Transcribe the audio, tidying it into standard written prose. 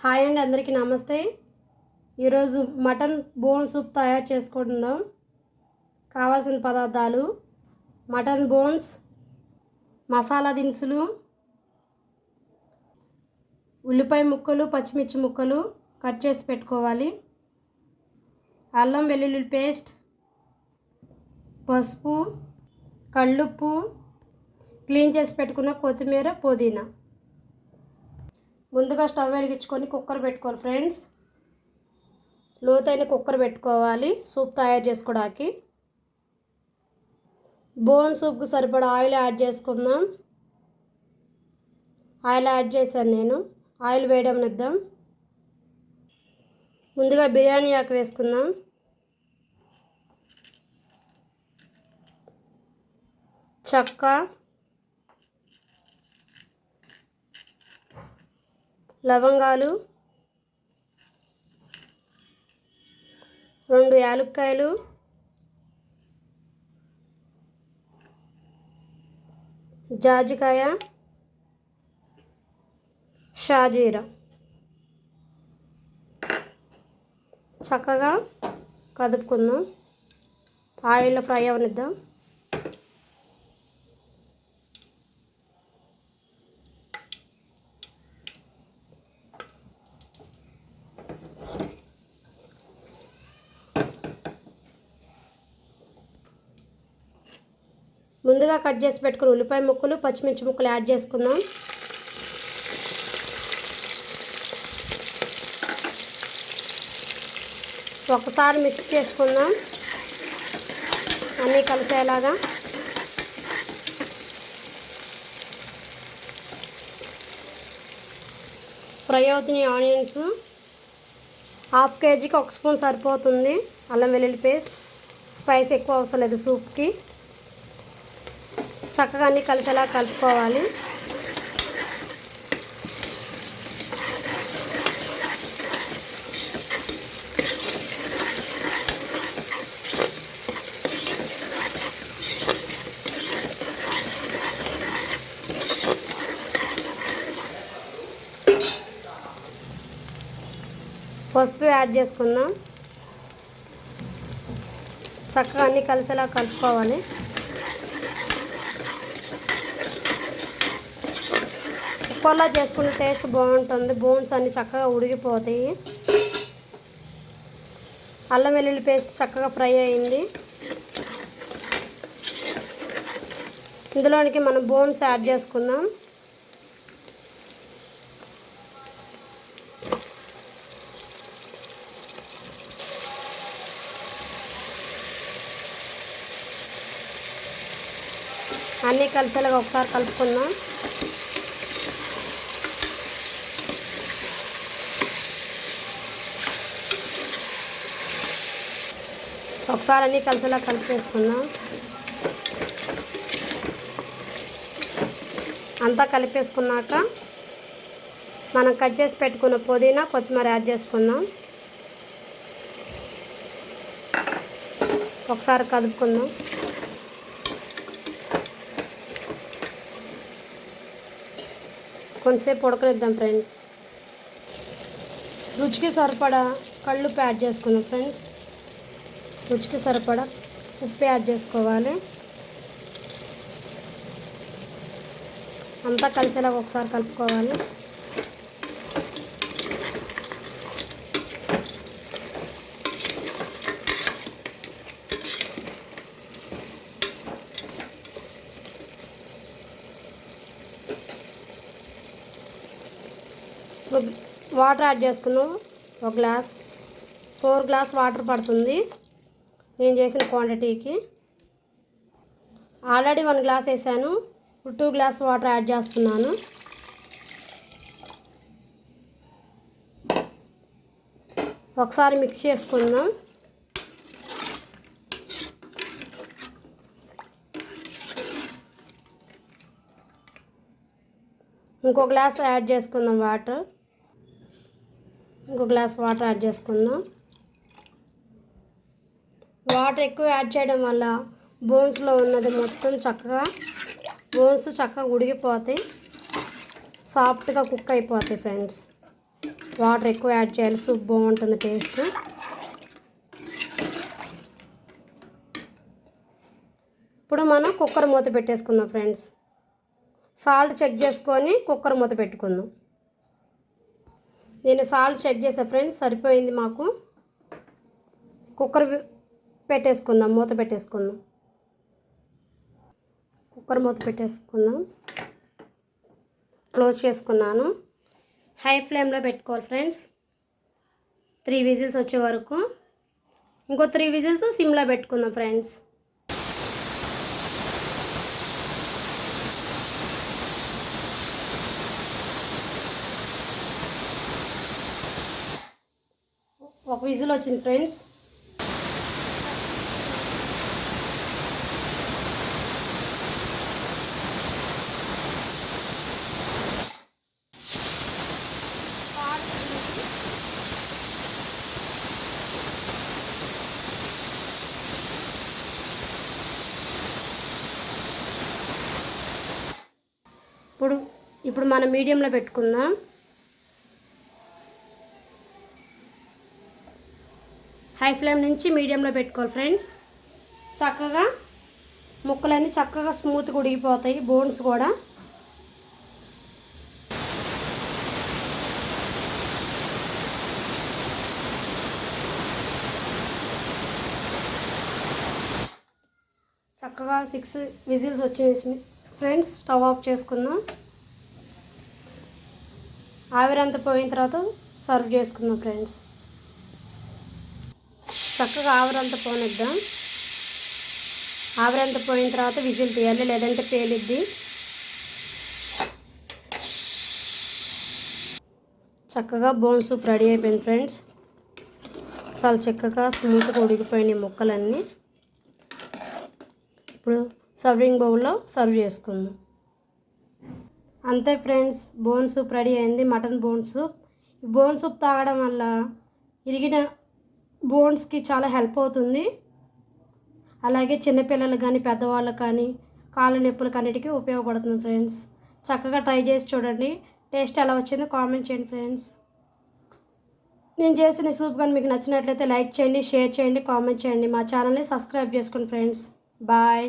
Hi అండి, అందరికీ నమస్తే. ఈరోజు మటన్ బోన్ సూప్ తయారు చేసుకుందాం. కావాల్సిన పదార్థాలు: మటన్ బోన్స్, మసాలా దినుసులు, ఉల్లిపాయ ముక్కలు, పచ్చిమిర్చి ముక్కలు కట్ చేసి పెట్టుకోవాలి, అల్లం వెల్లుల్లి పేస్ట్, పసుపు, కల్లుప్పు, క్లీన్ చేసి పెట్టుకున్న కొత్తిమీర, పుదీనా. ముందుగా స్టవ్ వెలిగించుకొని కుక్కర్ పెట్టుకోవాలి ఫ్రెండ్స్. లోతైన కుక్కర్ పెట్టుకోవాలి సూప్ తయారు చేసుకోవడానికి. బోన్ సూప్కి సరిపడా ఆయిల్ యాడ్ చేసుకుందాం. ఆయిల్ యాడ్ చేశాను నేను. ఆయిల్ వేయనిద్దాం. ముందుగా బిర్యానీ ఆకు వేసుకుందాం. చెక్క, లవంగాలు, 2 యాలక్కాయలు, జాజికాయ, షాజీరా. చక్కగా కదుపుకుందాం. ఆయిల్లో ఫ్రై అవనిద్దాం. ముందుగా కట్ చేసి పెట్టుకుని ఉల్లిపాయ ముక్కలు, పచ్చిమిర్చి ముక్కలు యాడ్ చేసుకుందాం. ఒకసారి మిక్స్ చేసుకుందాం అన్నీ కలిసేలాగా. ఫ్రై అవుతున్నాయి ఆనియన్స్. 1/2 కేజీకి 1 స్పూన్ సరిపోతుంది అల్లం వెల్లుల్లి పేస్ట్. స్పైస్ ఎక్కువ అవసరం లేదు సూప్కి. చక్కగా అన్నీ కలిసేలా కలుపుకోవాలి. పసుపు యాడ్ చేసుకుందాం. చక్కగా అన్నీ కలిసేలా కలుపుకోవాలి. కుక్కర్లో చేసుకునే టేస్ట్ బాగుంటుంది. బోన్స్ అన్నీ చక్కగా ఉడికిపోతాయి. అల్లం వెల్లుల్లి పేస్ట్ చక్కగా ఫ్రై అయింది. ఇందులోనికి మనం బోన్స్ యాడ్ చేసుకుందాం. అన్నీ కలిసేలాగా ఒకసారి కలుపుకుందాం. ఒకసారి అన్నీ కలిసేలా కలిపేసుకుందాం. అంతా కలిపేసుకున్నాక మనం కట్ చేసి పెట్టుకున్న పుదీనా, కొత్తిమీర యాడ్ చేసుకుందాం. ఒకసారి కలుపుకుందాం. కొంచెంసేపు ఉడకనిద్దాం ఫ్రెండ్స్. రుచికి సరిపడా కల్లుప్పు యాడ్ చేసుకుందాం ఫ్రెండ్స్. రుచికి సరిపడా ఉప్పు యాడ్ చేసుకోవాలి. అంతా కలిసేలా ఒకసారి కలుపుకోవాలి. వాటర్ యాడ్ చేసుకున్నాం. 1 గ్లాస్, 4 గ్లాస్ వాటర్ పడుతుంది నేను చేసిన క్వాంటిటీకి. ఆల్రెడీ 1 గ్లాస్ వేసాను. 2 గ్లాస్ వాటర్ యాడ్ చేస్తున్నాను. ఒకసారి మిక్స్ చేసుకుందాం. ఇంకో గ్లాస్ యాడ్ చేసుకుందాం వాటర్. ఇంకో గ్లాస్ వాటర్ యాడ్ చేసుకుందాం. వాటర్ ఎక్కువ యాడ్ చేయడం వల్ల బోన్స్లో ఉన్నది మొత్తం బోన్స్ చక్కగా ఉడికిపోతాయి, సాఫ్ట్గా కుక్ అయిపోతాయి ఫ్రెండ్స్. వాటర్ ఎక్కువ యాడ్ చేయాలి, సూప్ బాగుంటుంది టేస్ట్. ఇప్పుడు మనం కుక్కర్ మూత పెట్టేసుకుందాం ఫ్రెండ్స్. సాల్ట్ చెక్ చేసుకొని కుక్కర్ మూత పెట్టుకుందాం. నేను సాల్ట్ చెక్ చేసా ఫ్రెండ్స్, సరిపోయింది మాకు. కుక్కర్ పెట్టేసుకుందాం, మూత పెట్టేసుకుందాం. కుక్కర్ మూత పెట్టేసుకుందాం. క్లోజ్ చేసుకున్నాను. హై ఫ్లేమ్లో పెట్టుకోవాలి ఫ్రెండ్స్. 3 విజిల్స్ వచ్చే వరకు. ఇంకో 3 విజిల్స్ సిమ్లో పెట్టుకుందాం ఫ్రెండ్స్. ఒక విజిల్ వచ్చింది ఫ్రెండ్స్. ఇప్పుడు మనం మీడియంలో పెట్టుకుందాం. హై ఫ్లేమ్ నుంచి మీడియంలో పెట్టుకోవాలి ఫ్రెండ్స్. చక్కగా ముక్కలన్నీ చక్కగా స్మూత్గా ఉడికిపోతాయి, బోన్స్ కూడా. చక్కగా 6 విజిల్స్ వచ్చేసి ఫ్రెండ్స్. స్టవ్ ఆఫ్ చేసుకుందాం. ఆవిరంతా పోయిన తర్వాత సర్వ్ చేసుకుందాం ఫ్రెండ్స్. చక్కగా ఆవిరంతా పోనిద్దాం. ఆవిరంతా పోయిన తర్వాత విజిల్ తీయాలి, లేదంటే పేలిద్ది. చక్కగా బోన్ సూప్ రెడీ అయిపోయింది ఫ్రెండ్స్. చాలా చక్కగా స్మూత్గా ఉడికిపోయినాయి ముక్కలన్నీ. ఇప్పుడు సర్వింగ్ బౌల్లో సర్వ్ చేసుకుందాం. అంతే ఫ్రెండ్స్, బోన్ సూప్ రెడీ అయింది. Mutton bone soup. ఈ బోన్ సూప్ తాగడం వల్ల ఇరిగిన బోన్స్కి చాలా హెల్ప్ అవుతుంది. అలాగే చిన్నపిల్లలకు కానీ పెద్దవాళ్ళకి కానీ కాళ్ళ నొప్పులకు అన్నిటికీ ఉపయోగపడుతుంది ఫ్రెండ్స్. చక్కగా ట్రై చేసి చూడండి. టేస్ట్ ఎలా వచ్చిందో కామెంట్ చేయండి ఫ్రెండ్స్. నేను చేసిన సూప్ కానీ మీకు నచ్చినట్లయితే లైక్ చేయండి, షేర్ చేయండి, కామెంట్ చేయండి. మా ఛానల్ని సబ్స్క్రైబ్ చేసుకోండి ఫ్రెండ్స్. బాయ్.